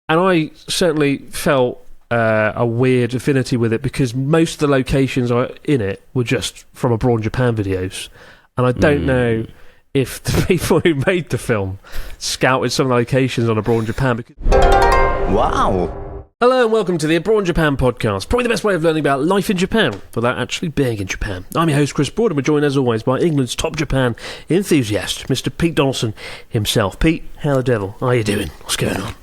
And I certainly felt a weird affinity with it because most of the locations in it were just from Abroad in Japan videos. And I don't know if the people who made the film scouted some of the locations on Abroad in Japan. Wow. Hello and welcome to the Abroad in Japan podcast. Probably the best way of learning about life in Japan without actually being in Japan. I'm your host, Chris Broad, and we're joined as always by England's top Japan enthusiast, Mr. Pete Donaldson himself. Pete, how the devil are you doing? What's going on?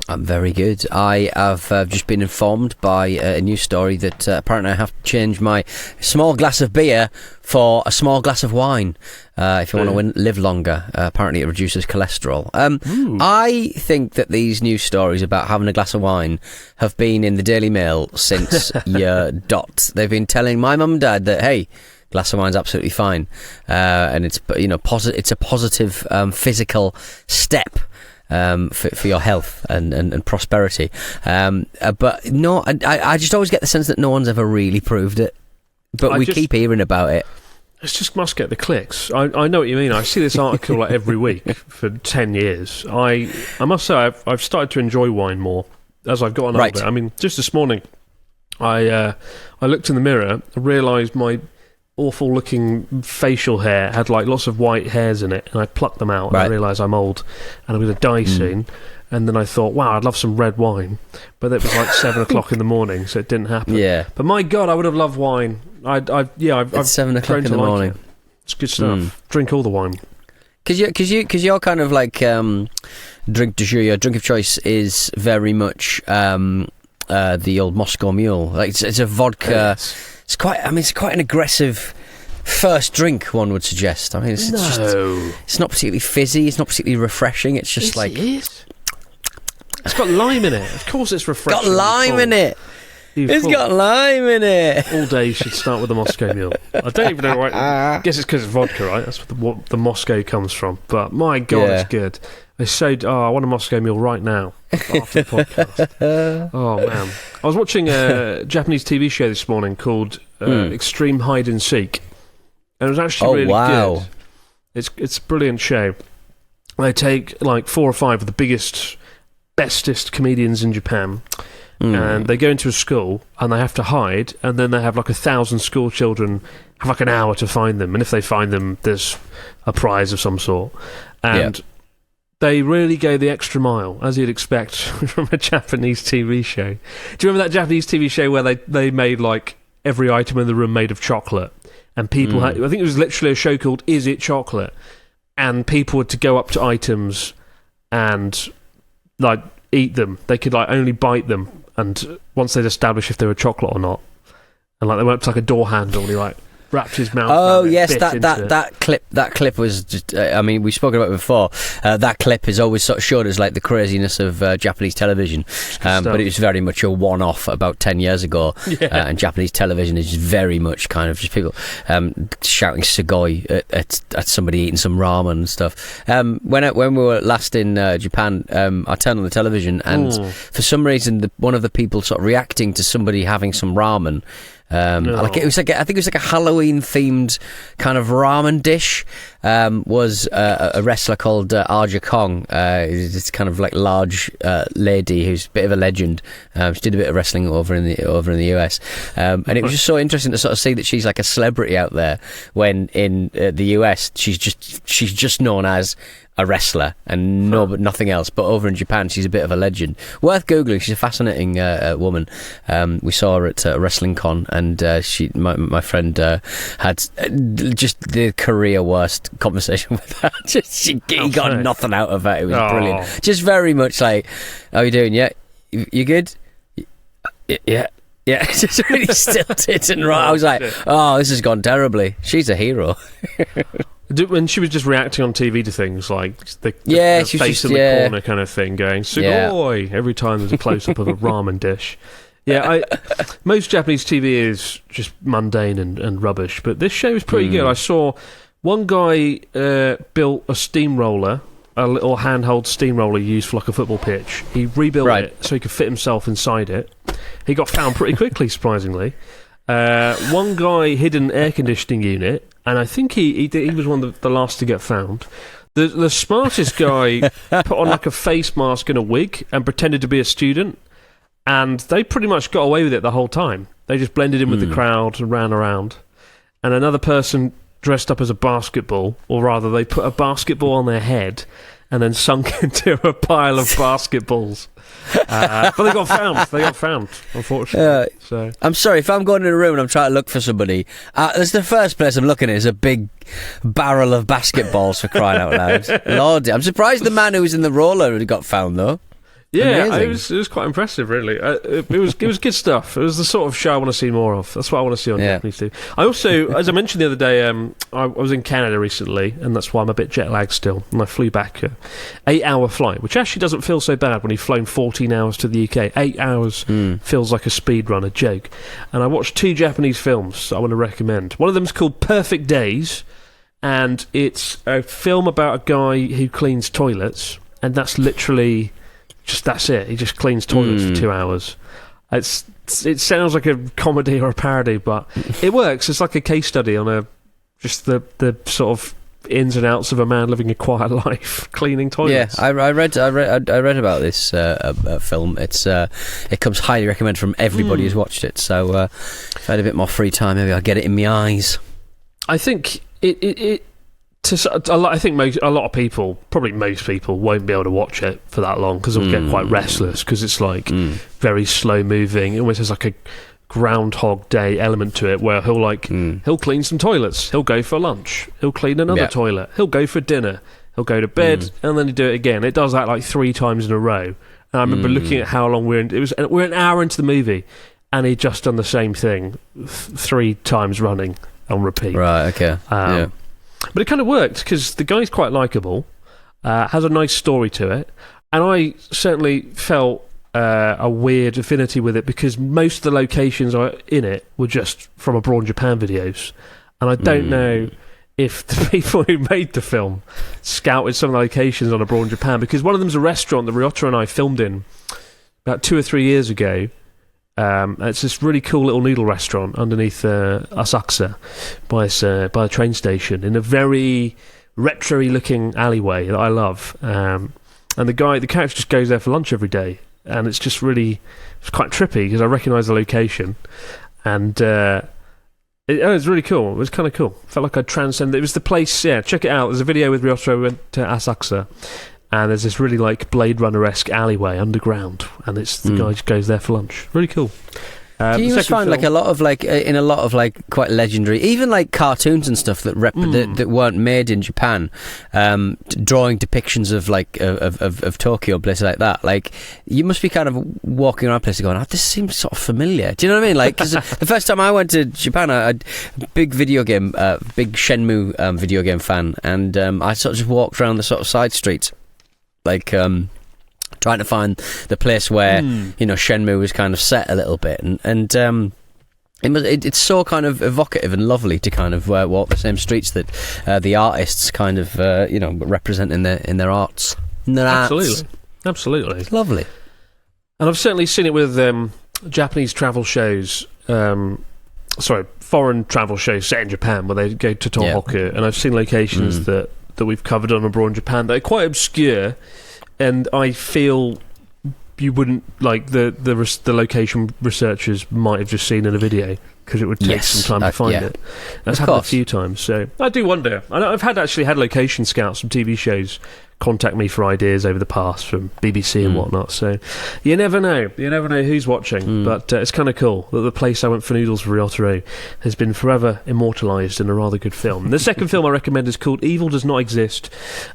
I'm very good. I have just been informed by a news story that apparently I have to change my small glass of beer for a small glass of wine if I want to live longer. Apparently it reduces cholesterol. I think that these news stories about having a glass of wine have been in the Daily Mail since year dot. They've been telling my mum and dad that, hey, glass of wine's absolutely fine, and it's it's a positive physical step for your health and prosperity. But no, I just always get the sense that no one's ever really proved it. But we keep hearing about it. It just must get the clicks. I know what you mean. I see this article like every week for 10 years. I must say I've started to enjoy wine more as I've gotten older. I mean, just this morning, I looked in the mirror and realised my awful looking facial hair had like lots of white hairs in it, and I plucked them out and I realised I'm old and I'm going to die soon. And then I thought, wow, I'd love some red wine, but it was like 7 o'clock in the morning, so it didn't happen. Yeah, but my God, I would have loved wine. I've it's 7 o'clock in the morning. It's good stuff. Drink all the wine. Because you're kind of like drink du jour. Your drink of choice is very much the old Moscow Mule. Like it's a vodka. Yes. It's quite an aggressive first drink, one would suggest. I mean, it's not particularly fizzy. It's not particularly refreshing. It's just it's got lime in it. Of course, it's refreshing. Got lime in it. Got lime in it. All day should start with the Moscow Mule. I don't even know why. I guess it's because it's vodka, right? That's what the Moscow comes from. But my God, it's good. I want a Moscow Mule right now after the podcast. Oh man, I was watching a Japanese TV show this morning called Extreme Hide and Seek, and it was actually really good. It's a brilliant show. They take like 4 or 5 of the biggest, bestest comedians in Japan, and they go into a school and they have to hide, and then they have like 1,000 school children have like an hour to find them, and if they find them, there's a prize of some sort, and they really go the extra mile, as you'd expect from a Japanese TV show. Do you remember that Japanese TV show where they made like every item in the room made of chocolate, and people had, I think it was literally a show called Is It Chocolate, and people had to go up to items and like eat them. They could like only bite them, and once they'd establish if they were chocolate or not, and like they went up to like a door handle and he like wrapped his mouth. Oh yes, that clip was just. I mean, we've spoken about it before. That clip is always sort of showed as like the craziness of Japanese television, but it was very much a one-off about 10 years ago. And Japanese television is very much kind of just people shouting "sugoi" at somebody eating some ramen and stuff. When we were last in Japan, I turned on the television, and for some reason, one of the people sort of reacting to somebody having some ramen. Like it was like I think it was like a Halloween themed kind of ramen dish. Was a wrestler called Arja Kong. This kind of like large lady who's a bit of a legend. She did a bit of wrestling over in the US, and it was just so interesting to sort of see that she's like a celebrity out there when in the US she's just known as a wrestler and nothing else. But over in Japan, she's a bit of a legend. Worth googling. She's a fascinating woman. We saw her at a wrestling con, and my friend had just the career worst conversation with her. He got nothing out of it. It was brilliant. Just very much like, how are you doing? Yeah, you good? Yeah. Just really stilted and right. I was like, this has gone terribly. She's a hero. When she was just reacting on TV to things like the face in the corner kind of thing, going "sugoi" every time there's a close up of a ramen dish. Most Japanese TV is just mundane and rubbish, but this show is pretty good. I saw one guy built a steamroller, a little handheld steamroller used for like a football pitch. He rebuilt it so he could fit himself inside it. He got found pretty quickly, surprisingly. One guy hid an air conditioning unit, and I think he was one of the last to get found. The smartest guy put on like a face mask and a wig and pretended to be a student, and they pretty much got away with it the whole time. They just blended in with the crowd and ran around. And another person dressed up as a basketball, or rather they put a basketball on their head and then sunk into a pile of basketballs. But they got found, unfortunately. So I'm sorry, if I'm going in a room and I'm trying to look for somebody, that's the first place I'm looking at is a big barrel of basketballs, for crying out loud. Lord, I'm surprised the man who was in the roller got found, though. Yeah, it was quite impressive, really. It was good stuff. It was the sort of show I want to see more of. That's what I want to see on Japanese TV. I also, as I mentioned the other day, I was in Canada recently, and that's why I'm a bit jet lagged still. And I flew back 8-hour flight, which actually doesn't feel so bad when you've flown 14 hours to the UK. 8 hours feels like a speed run, a joke. And I watched 2 Japanese films that I want to recommend. One of them is called Perfect Days, and it's a film about a guy who cleans toilets, and that's literally... that's it. He just cleans toilets for 2 hours. It sounds like a comedy or a parody, but it works. It's like a case study on just the sort of ins and outs of a man living a quiet life cleaning toilets. Yeah, I read about this film. It comes highly recommended from everybody who's watched it. So if I had a bit more free time, maybe I'll get it in my eyes. I think I think a lot of people, probably most people, won't be able to watch it for that long because they'll get quite restless because it's like very slow moving. It almost has like a Groundhog Day element to it where he'll clean some toilets, he'll go for lunch, he'll clean another toilet, he'll go for dinner, he'll go to bed, and then he'll do it again. It does that like 3 times in a row. And I remember looking at how long we're an hour into the movie, and he'd just done the same thing 3 times running on repeat. Right. Okay. But it kind of worked because the guy's quite likeable, has a nice story to it, and I certainly felt a weird affinity with it because most of the locations in it were just from Abroad in Japan videos, and I don't know if the people who made the film scouted some of the locations on Abroad in Japan, because one of them's a restaurant that Ryota and I filmed in about 2 or 3 years ago. It's this really cool little noodle restaurant underneath Asakusa by the train station in a very retro-y looking alleyway that I love. And the character just goes there for lunch every day, and it's quite trippy because I recognise the location, and it was really cool. It was kind of cool. Felt like I'd transcended. It was the place. Yeah, check it out. There's a video with Ryota went to Asakusa. And there's this really like Blade Runner-esque alleyway underground, and it's the guy just goes there for lunch. Really cool. Do you just find like a lot of in a lot of like quite legendary, even like cartoons and stuff that that weren't made in Japan, drawing depictions of like of Tokyo, places like that. Like you must be kind of walking around places going, "Oh, this seems sort of familiar." Do you know what I mean? Like 'cause the first time I went to Japan, I big video game, big Shenmue video game fan, and I sort of just walked around the sort of side streets. Like trying to find the place where Shenmue was kind of set a little bit, and it's so kind of evocative and lovely to kind of walk the same streets that the artists kind of represent in their arts. Absolutely, it's lovely. And I've certainly seen it with Japanese travel shows. Foreign travel shows set in Japan where they go to Tohoku, and I've seen locations that we've covered on Abroad in Japan that are quite obscure, and I feel you wouldn't like the location researchers might have just seen in a video because it would take some time to find it. That's happened a few times, so I do wonder. I've actually had location scouts from TV shows contact me for ideas over the past from BBC and whatnot, so you never know who's watching, but it's kind of cool that the place I went for noodles for Ryotaro has been forever immortalised in a rather good film. The second film I recommend is called Evil Does Not Exist,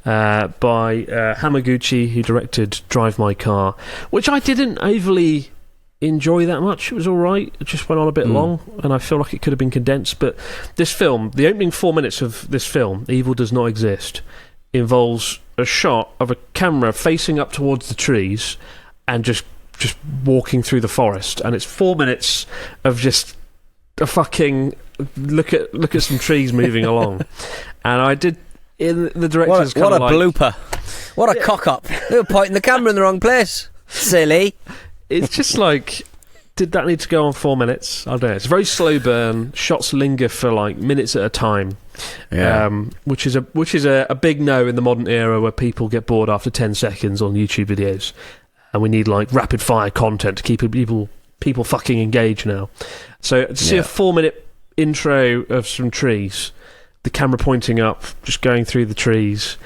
by Hamaguchi, who directed Drive My Car, which I didn't overly enjoy that much. It was alright, it just went on a bit long, and I feel like it could have been condensed, but this film, the opening 4 minutes of this film, Evil Does Not Exist, involves a shot of a camera facing up towards the trees and just walking through the forest, and it's 4 minutes of just a fucking look at some trees moving along. And I did in the director's what a blooper, what a cock up. They were pointing the camera in the wrong place, silly. It's just like did that need to go on 4 minutes? I don't know. It's a very slow burn. Shots linger for like minutes at a time, which is a big no in the modern era where people get bored after 10 seconds on YouTube videos, and we need like rapid fire content to keep people fucking engaged now. So to see a 4-minute intro of some trees, the camera pointing up, just going through the trees,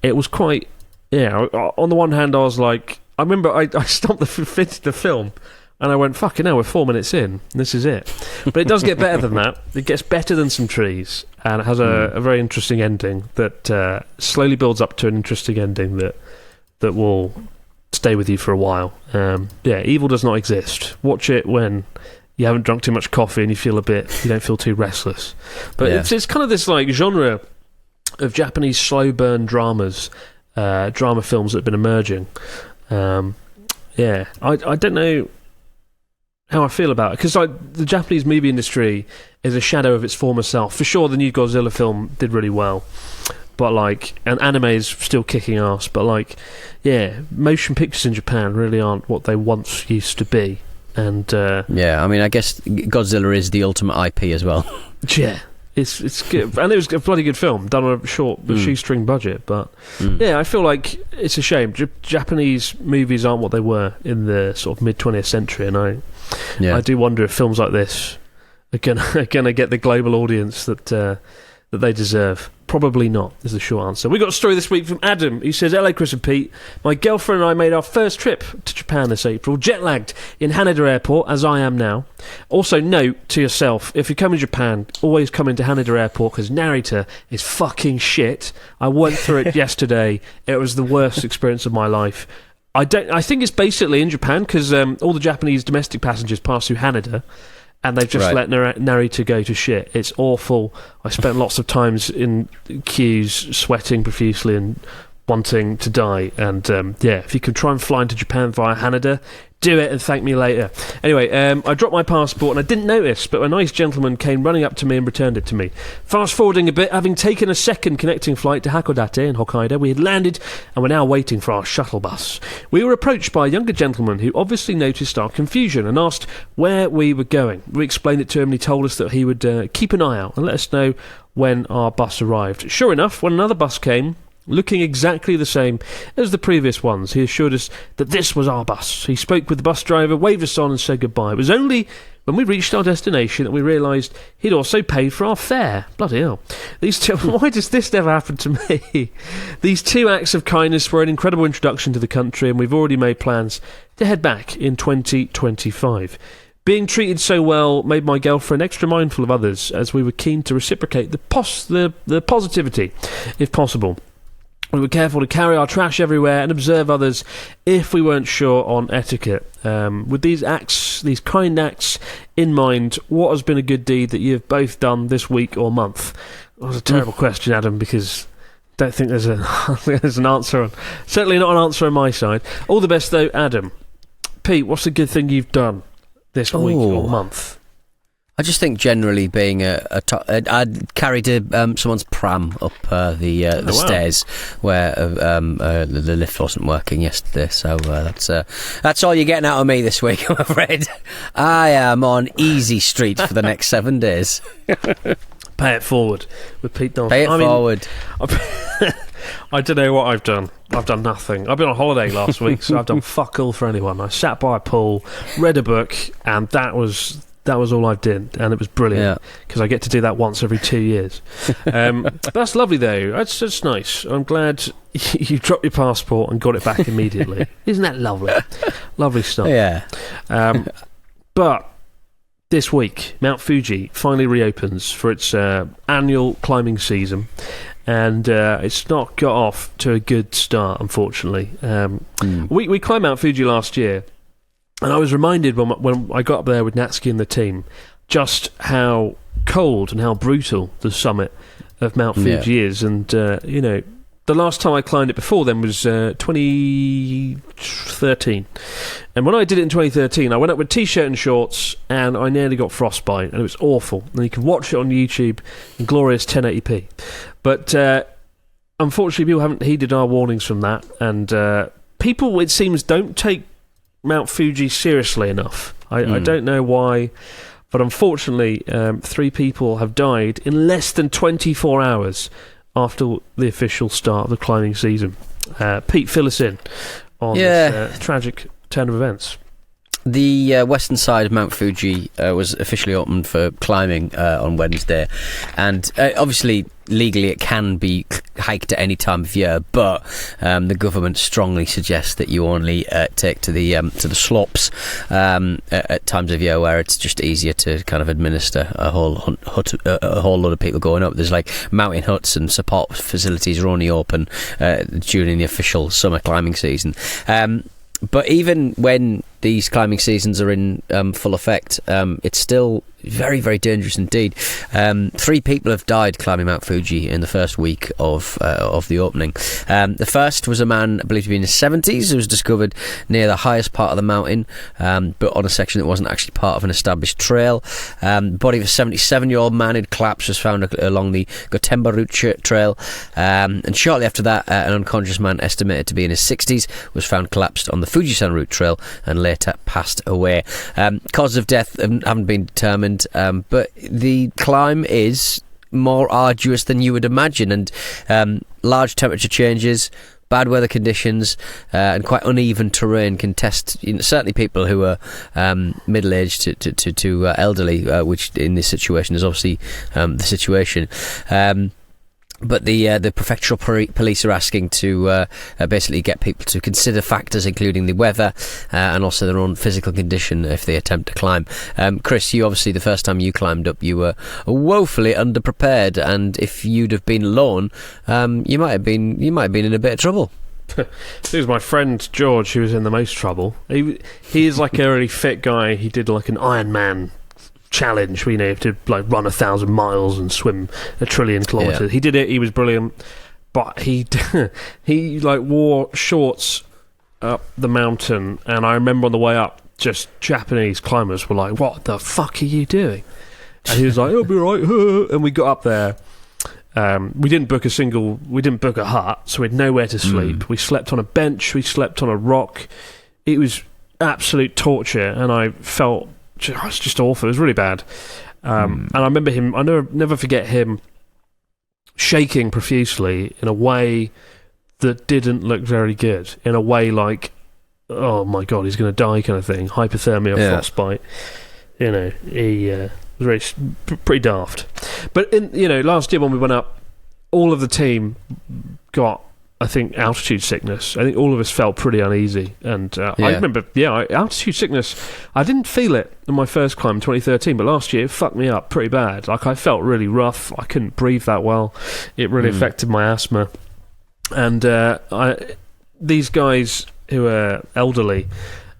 it was quite. Yeah. On the one hand, I was like, I remember I stopped the film. And I went, fucking hell, we're 4 minutes in. This is it. But it does get better than that. It gets better than some trees. And it has a very interesting ending that slowly builds up to an interesting ending that will stay with you for a while. Evil does not exist. Watch it when you haven't drunk too much coffee and you don't feel too restless. But it's kind of this like genre of Japanese slow burn dramas, drama films that have been emerging. I don't know how I feel about it, because the Japanese movie industry is a shadow of its former self. For sure, the new Godzilla film did really well, but and anime is still kicking ass. But motion pictures in Japan really aren't what they once used to be. And I mean, I guess Godzilla is the ultimate IP as well. Yeah. It's good, and it was a bloody good film done on a shoestring budget. But I feel like it's a shame. Japanese movies aren't what they were in the sort of mid 20th century, and I do wonder if films like this are gonna get the global audience that they deserve. Probably not, is the short answer. We got a story this week from Adam. He says, hello, Chris and Pete. My girlfriend and I made our first trip to Japan this April, jet-lagged in Haneda Airport, as I am now. Also, note to yourself, if you come to Japan, always come into Haneda Airport, because Narita is fucking shit. I went through it yesterday. It was the worst experience of my life. I think it's basically in Japan, because all the Japanese domestic passengers pass through Haneda, and they've just let Narita go to shit. It's awful. I spent lots of times in queues, sweating profusely and wanting to die. And if you can try and fly into Japan via Haneda, do it and thank me later. Anyway, I dropped my passport and I didn't notice, but a nice gentleman came running up to me and returned it to me. Fast forwarding a bit, having taken a second connecting flight to Hakodate in Hokkaido, we had landed and were now waiting for our shuttle bus. We were approached by a younger gentleman who obviously noticed our confusion and asked where we were going. We explained it to him and he told us that he would keep an eye out and let us know when our bus arrived. Sure enough, when another bus came, looking exactly the same as the previous ones, he assured us that this was our bus. He spoke with the bus driver, waved us on and said goodbye. It was only when we reached our destination that we realised he'd also paid for our fare. Bloody hell. Why does this never happen to me? These two acts of kindness were an incredible introduction to the country, and we've already made plans to head back in 2025. Being treated so well made my girlfriend extra mindful of others, as we were keen to reciprocate the positivity, if possible. We were careful to carry our trash everywhere and observe others if we weren't sure on etiquette. With these kind acts in mind, what has been a good deed that you have both done this week or month? That was a terrible question, Adam, because I don't think there's an answer. Certainly not an answer on my side. All the best, though, Adam. Pete, what's a good thing you've done this week or month? I just think generally being I carried someone's pram up the stairs where the lift wasn't working yesterday. So that's all you're getting out of me this week, I'm afraid. I am on easy street for the next 7 days. Pay it forward with Pete Donaldson. Pay it forward. I don't know what I've done. I've done nothing. I've been on holiday last week, so I've done fuck all for anyone. I sat by a pool, read a book, and that was all I did, and it was brilliant because I get to do that once every 2 years. That's lovely, though. That's nice. I'm glad you dropped your passport and got it back immediately. Isn't that lovely? Lovely stuff. Yeah. But this week, Mount Fuji finally reopens for its annual climbing season, and it's not got off to a good start, unfortunately. We climbed Mount Fuji last year. And I was reminded when I got up there with Natsuki and the team just how cold and how brutal the summit of Mount Fuji is. And, the last time I climbed it before then was 2013. And when I did it in 2013, I went up with T-shirt and shorts and I nearly got frostbite. And it was awful. And you can watch it on YouTube in glorious 1080p. But unfortunately, people haven't heeded our warnings from that. And people, it seems, don't take Mount Fuji seriously enough. I don't know why, but unfortunately, 3 people have died in less than 24 hours after the official start of the climbing season. Pete, fill us in on this tragic turn of events. The western side of Mount Fuji was officially opened for climbing on Wednesday, and obviously legally it can be hiked at any time of year, but the government strongly suggests that you only take to the slopes at times of year where it's just easier to kind of administer a whole lot of people going up. There's like mountain huts and support facilities are only open during the official summer climbing season. But even when these climbing seasons are in full effect, it's still very, very dangerous indeed. 3 people have died climbing Mount Fuji in the first week of the opening. The first was a man believed to be in his 70s who was discovered near the highest part of the mountain, but on a section that wasn't actually part of an established trail. The body of a 77-year-old man who'd collapsed was found along the Gotemba route trail, and shortly after that, an unconscious man estimated to be in his 60s was found collapsed on the Fujisan route trail and later passed away. Causes of death haven't been determined, but the climb is more arduous than you would imagine, and large temperature changes, bad weather conditions, and quite uneven terrain can test certainly people who are middle-aged to elderly, which in this situation is obviously the situation. But the prefectural police are asking to basically get people to consider factors including the weather and also their own physical condition if they attempt to climb. Chris, you obviously the first time you climbed up, you were woefully underprepared, and if you'd have been alone, you might have been in a bit of trouble. It was my friend George who was in the most trouble. He is like a really fit guy. He did like an Ironman challenge, you know, to like run 1,000 miles and swim 1 trillion kilometers. Yeah. He did it. He was brilliant, but he like wore shorts up the mountain, and I remember on the way up, just Japanese climbers were like, "What the fuck are you doing?" And he was like, "I'll be right." And we got up there. We didn't book a hut, so we had nowhere to sleep. We slept on a bench. We slept on a rock. It was absolute torture, and I felt. It's just awful. It was really bad. And I remember him. I never forget him shaking profusely in a way that didn't look very good. In a way like, oh my god, he's going to die, kind of thing. Hypothermia, frostbite. You know, he was very pretty daft. But last year when we went up, all of the team got, I think, altitude sickness. I think all of us felt pretty uneasy. And I remember, altitude sickness, I didn't feel it in my first climb in 2013, but last year it fucked me up pretty bad. Like, I felt really rough. I couldn't breathe that well. It really affected my asthma. And these guys who are elderly,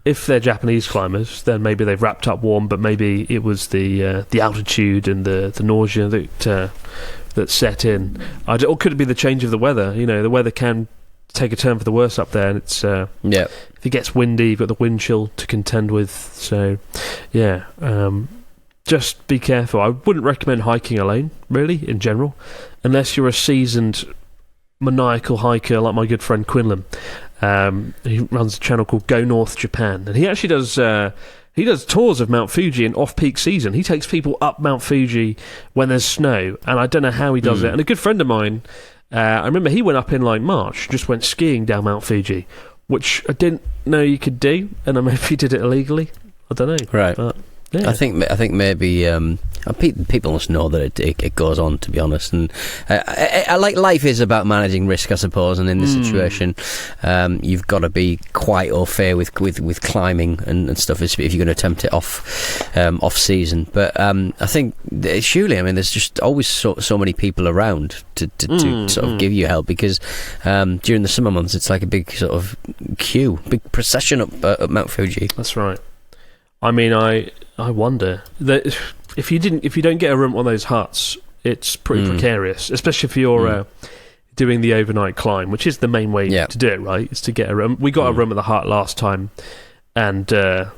if they're Japanese climbers, then maybe they've wrapped up warm, but maybe it was the altitude and the nausea that set in. Or could it be the change of the weather? You know, the weather can take a turn for the worse up there, and it's if it gets windy, you've got the wind chill to contend with. So just be careful. I wouldn't recommend hiking alone, really, in general, unless you're a seasoned maniacal hiker like my good friend Quinlan. He runs a channel called Go North Japan, and he actually does tours of Mount Fuji in off-peak season. He takes people up Mount Fuji when there's snow, and I don't know how he does it. And a good friend of mine, I remember he went up in like March, just went skiing down Mount Fuji, which I didn't know you could do, and I maybe he did it illegally. I don't know. Right. But, yeah. I think maybe people must know that it goes on, to be honest. And I like life is about managing risk, I suppose. And in this situation, you've got to be quite au fait with climbing and stuff if you're going to attempt it off season. But I think surely, I mean, there's just always so many people around to sort of give you help, because during the summer months it's like a big sort of queue, big procession up Mount Fuji. That's right. I mean, I wonder that if you don't get a room on those huts, it's pretty precarious, especially if you're doing the overnight climb, which is the main way to do it, right? Is to get a room. We got a room at the hut last time, and to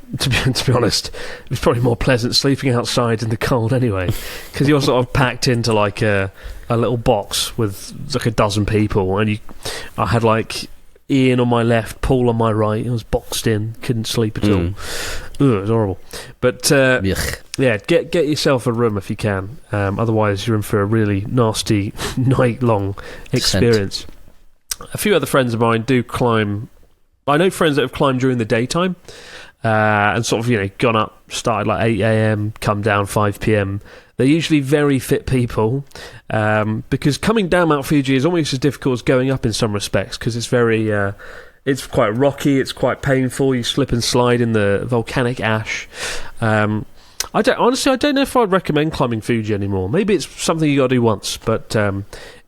be honest, it was probably more pleasant sleeping outside in the cold anyway, because you're sort of packed into like a little box with like a dozen people, and I had like Ian on my left, Paul on my right. I was boxed in, couldn't sleep at all. Ugh, it was horrible. But yeah, get yourself a room if you can. Otherwise, you're in for a really nasty night-long experience. A few other friends of mine do climb. I know friends that have climbed during the daytime and sort of, gone up, started like 8 a.m, come down 5 p.m. They're usually very fit people because coming down Mount Fuji is almost as difficult as going up in some respects because it's very, it's quite rocky, it's quite painful. You slip and slide in the volcanic ash. I don't know if I'd recommend climbing Fuji anymore. Maybe it's something you got to do once, but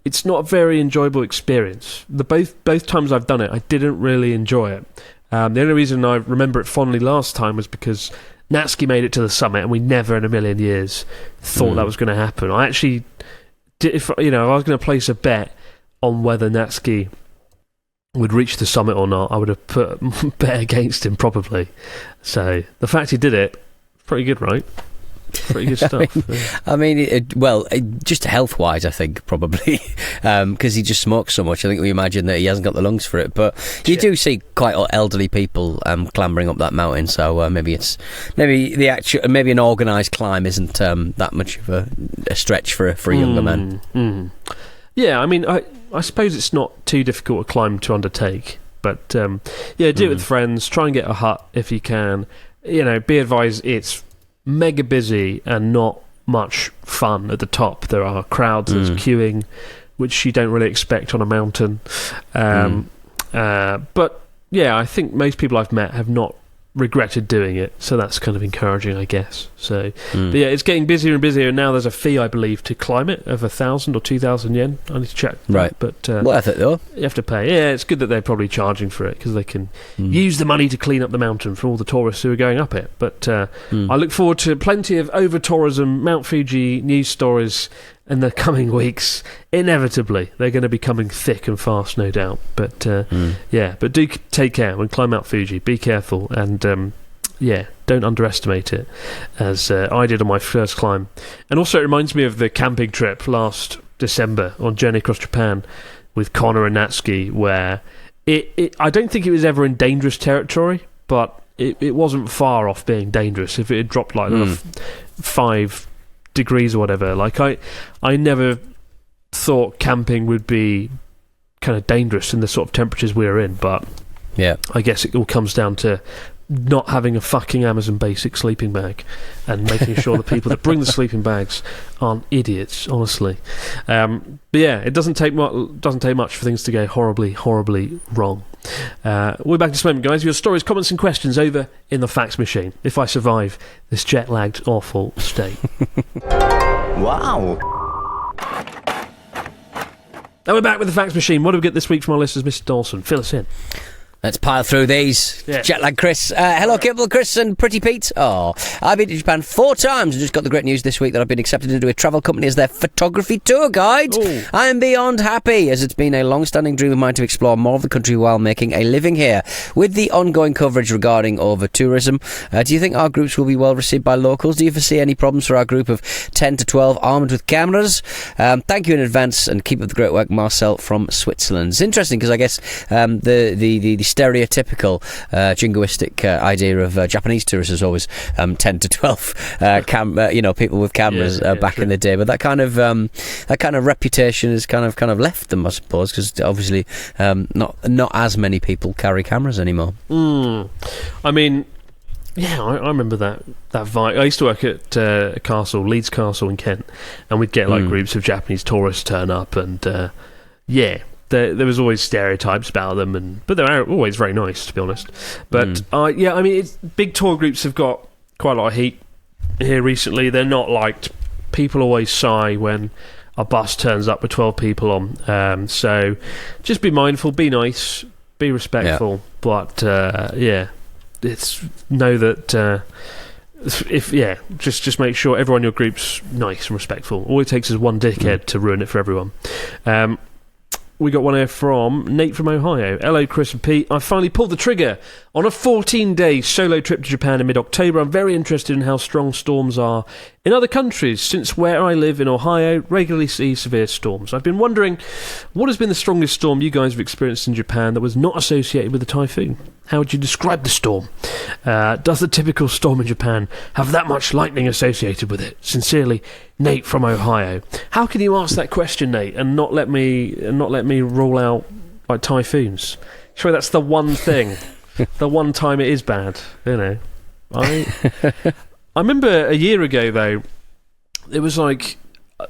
it's not a very enjoyable experience. Both times I've done it, I didn't really enjoy it. The only reason I remember it fondly last time was because Natsuki made it to the summit, and we never in a million years thought that was going to happen. I actually did, if I was going to place a bet on whether Natsuki would reach the summit or not, I would have put a bet against him probably. So the fact he did it, pretty good, right? Pretty good stuff. Just health-wise, I think probably because he just smokes so much. I think we imagine that he hasn't got the lungs for it. But you do see quite elderly people clambering up that mountain. So maybe an organised climb isn't that much of a stretch for a younger man. Yeah, I mean, I suppose it's not too difficult a climb to undertake. But do it with friends. Try and get a hut if you can. Be advised it's mega busy and not much fun at the top. There are crowds, there's queuing, which you don't really expect on a mountain. But yeah, I think most people I've met have not regretted doing it, so that's kind of encouraging, I guess. So but yeah, it's getting busier and busier, and now there's a fee, I believe, to climb it of 1,000 or 2,000 yen. I need to check, right? But worth it though. You have to pay. Yeah, it's good that they're probably charging for it because they can use the money to clean up the mountain for all the tourists who are going up it. But I look forward to plenty of over-tourism Mount Fuji news stories in the coming weeks. Inevitably, they're going to be coming thick and fast, no doubt. But but do take care when climb Mount Fuji. Be careful and don't underestimate it, as I did on my first climb. And also, it reminds me of the camping trip last December on Journey Across Japan with Connor and Natsuki, where I don't think it was ever in dangerous territory, but it wasn't far off being dangerous. If it had dropped like 5 degrees or whatever, like I never thought camping would be kind of dangerous in the sort of temperatures we were in, but yeah, I guess it all comes down to not having a fucking Amazon Basic sleeping bag and making sure the people that bring the sleeping bags aren't idiots, honestly. But yeah, it doesn't take much for things to go horribly, horribly wrong. We're back in just a moment, guys. Your stories, comments and questions over in the fax machine if I survive this jet-lagged, awful state. Wow. And we're back with the fax machine. What do we get this week from our listeners, Mr. Dawson? Fill us in. Let's pile through these. Yeah. Jetlag Chris. Hello, Kibble, Chris and Pretty Pete. Oh, I've been to Japan 4 times and just got the great news this week that I've been accepted into a travel company as their photography tour guide. Ooh. I am beyond happy, as it's been a long-standing dream of mine to explore more of the country while making a living here. With the ongoing coverage regarding over-tourism, do you think our groups will be well received by locals? Do you foresee any problems for our group of 10 to 12 armed with cameras? Thank you in advance and keep up the great work, Marcel from Switzerland. It's interesting because I guess the stereotypical jingoistic idea of Japanese tourists is always 10 to 12 people with cameras back in the day, but that kind of reputation has kind of left them, I suppose, because obviously not as many people carry cameras anymore. I mean, yeah, I remember that vibe. I used to work at a castle, Leeds Castle in Kent, and we'd get like groups of Japanese tourists turn up, and there was always stereotypes about them, but they were always very nice, to be honest. But I mean, big tour groups have got quite a lot of heat here recently. They're not liked. People always sigh when a bus turns up with 12 people on. So just be mindful, be nice, be respectful. Yeah. But it's know that just make sure everyone in your group's nice and respectful. All it takes is one dickhead to ruin it for everyone. We got one here from Nate from Ohio. Hello, Chris and Pete. I finally pulled the trigger On a 14-day solo trip to Japan in mid-October, I'm very interested in how strong storms are in other countries, since where I live in Ohio regularly see severe storms. I've been wondering, what has been the strongest storm you guys have experienced in Japan that was not associated with a typhoon? How would you describe the storm? Does the typical storm in Japan have that much lightning associated with it? Sincerely, Nate from Ohio. How can you ask that question, Nate, and not let me rule out like typhoons? Sure, that's the one thing. The one time it is bad, you know. I remember a year ago, though, it was like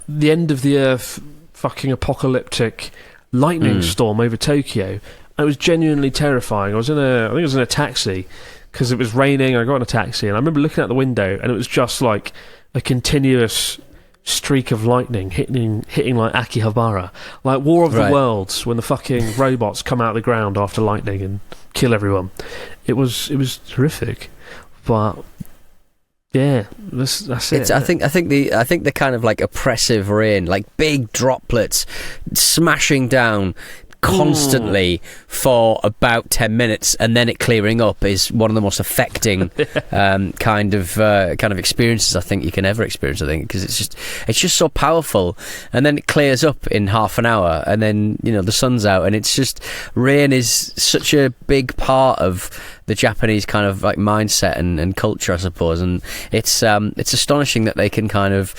the end of the earth, fucking apocalyptic lightning storm over Tokyo. And it was genuinely terrifying. I think I was in a taxi because it was raining. I got in a taxi and I remember looking out the window and it was just like a continuous streak of lightning hitting like Akihabara, like War of the Worlds, when the fucking robots come out of the ground after lightning and kill everyone. It was horrific, but yeah, that's it. I think the kind of like oppressive rain, like big droplets smashing down constantly for about 10 minutes and then it clearing up is one of the most affecting kind of experiences I think you can ever experience, I think, because it's just so powerful, and then it clears up in half an hour and then, you know, the sun's out, and it's just, rain is such a big part of the Japanese kind of like mindset and culture, I suppose, and it's astonishing that they can kind of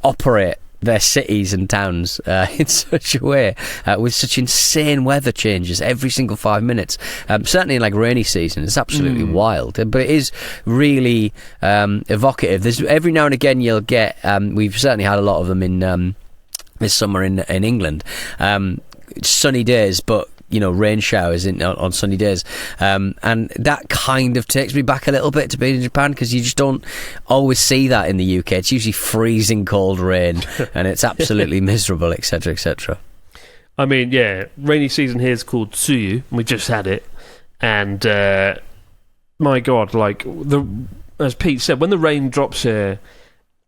operate their cities and towns in such a way with such insane weather changes every single 5 minutes. Certainly in like rainy season, it's absolutely wild, but it is really evocative. There's every now and again you'll get. We've certainly had a lot of them in this summer in England. Sunny days, but you know, rain showers on sunny days, and that kind of takes me back a little bit to being in Japan, because you just don't always see that in the UK. It's usually freezing cold rain and it's absolutely miserable, etc., etc. I mean, yeah, rainy season here is called Tsuyu, and we just had it, and my God, like as Pete said, when the rain drops here,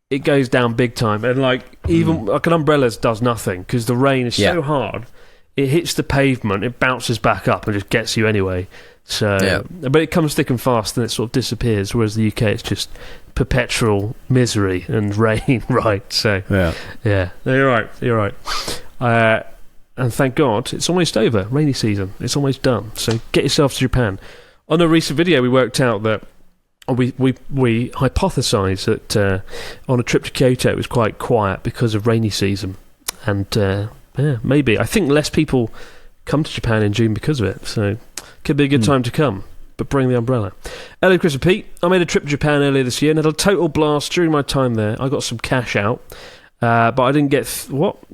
it goes down big time, and like even like an umbrella does nothing because the rain is so hard. It hits the pavement, it bounces back up and just gets you anyway. So, but it comes thick and fast and it sort of disappears, whereas the UK, it's just perpetual misery and rain, right? So, yeah. No, you're right. And thank God, it's almost over, rainy season. It's almost done. So get yourself to Japan. On a recent video, we worked out that we hypothesised that on a trip to Kyoto, it was quite quiet because of rainy season. And yeah, maybe. I think less people come to Japan in June because of it, so could be a good time to come. But bring the umbrella. Hello, Chris and Pete. I made a trip to Japan earlier this year and had a total blast during my time there. I got some cash out, but I didn't get...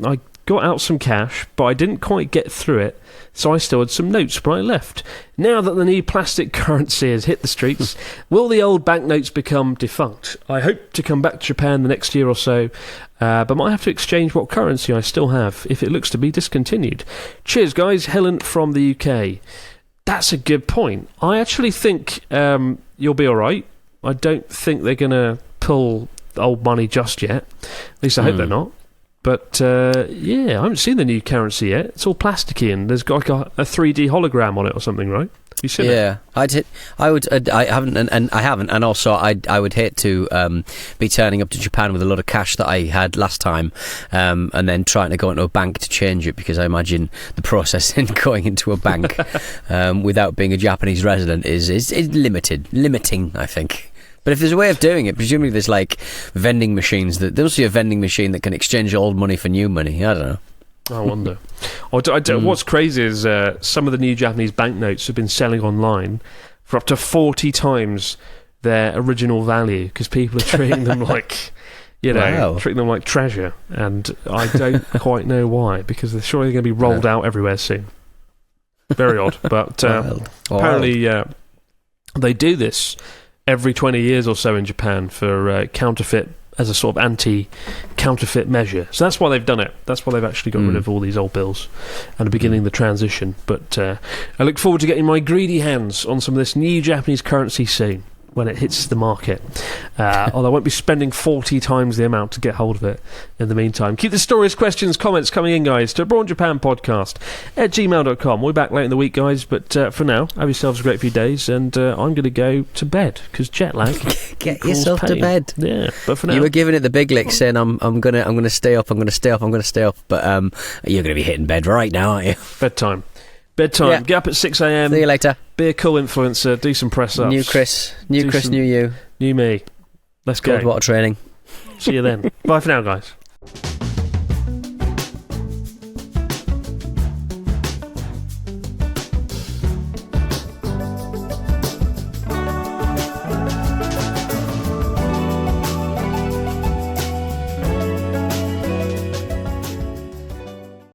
I got out some cash, but I didn't quite get through it, so I still had some notes when I left. Now that the new plastic currency has hit the streets, will the old banknotes become defunct? I hope to come back to Japan the next year or so, but might have to exchange what currency I still have if it looks to be discontinued. Cheers, guys. Helen from the UK. That's a good point. I actually think you'll be all right. I don't think they're going to pull the old money just yet. At least I hope they're not. But, yeah, I haven't seen the new currency yet. It's all plasticky and there's got like a 3D hologram on it or something, right? Have you seen it? I haven't, and also I would hate to be turning up to Japan with a lot of cash that I had last time, and then trying to go into a bank to change it, because I imagine the process in going into a bank without being a Japanese resident is limiting, I think. But if there's a way of doing it, presumably there's like vending machines. There must be a vending machine that can exchange old money for new money. I don't know. I wonder. What's crazy is some of the new Japanese banknotes have been selling online for up to 40 times their original value, because people are treating them like, treating them like treasure. And I don't quite know why, because they're surely going to be rolled out everywhere soon. Very odd. But apparently they do this every 20 years or so in Japan for counterfeit, as a sort of anti-counterfeit measure. So that's why they've done it. That's why they've actually got rid of all these old bills and are beginning the transition. But I look forward to getting my greedy hands on some of this new Japanese currency soon. when it hits the market. Although I won't be spending 40 times the amount to get hold of it in the meantime. Keep the stories, questions, comments coming in, guys, to abroadjapanpodcast@gmail.com. We'll be back later in the week, guys, but for now, have yourselves a great few days, and I'm going to go to bed, because jet lag. Get yourself to bed. Yeah, but for now... You were giving it the big lick, saying, I'm gonna stay up, but you're going to be hitting bed right now, aren't you? Bedtime. Yeah. Get up at 6 a.m. See you later. Be a cool influencer. Do some press-ups. New Chris, new you. New me. Let's go. Cold water training. See you then. Bye for now, guys.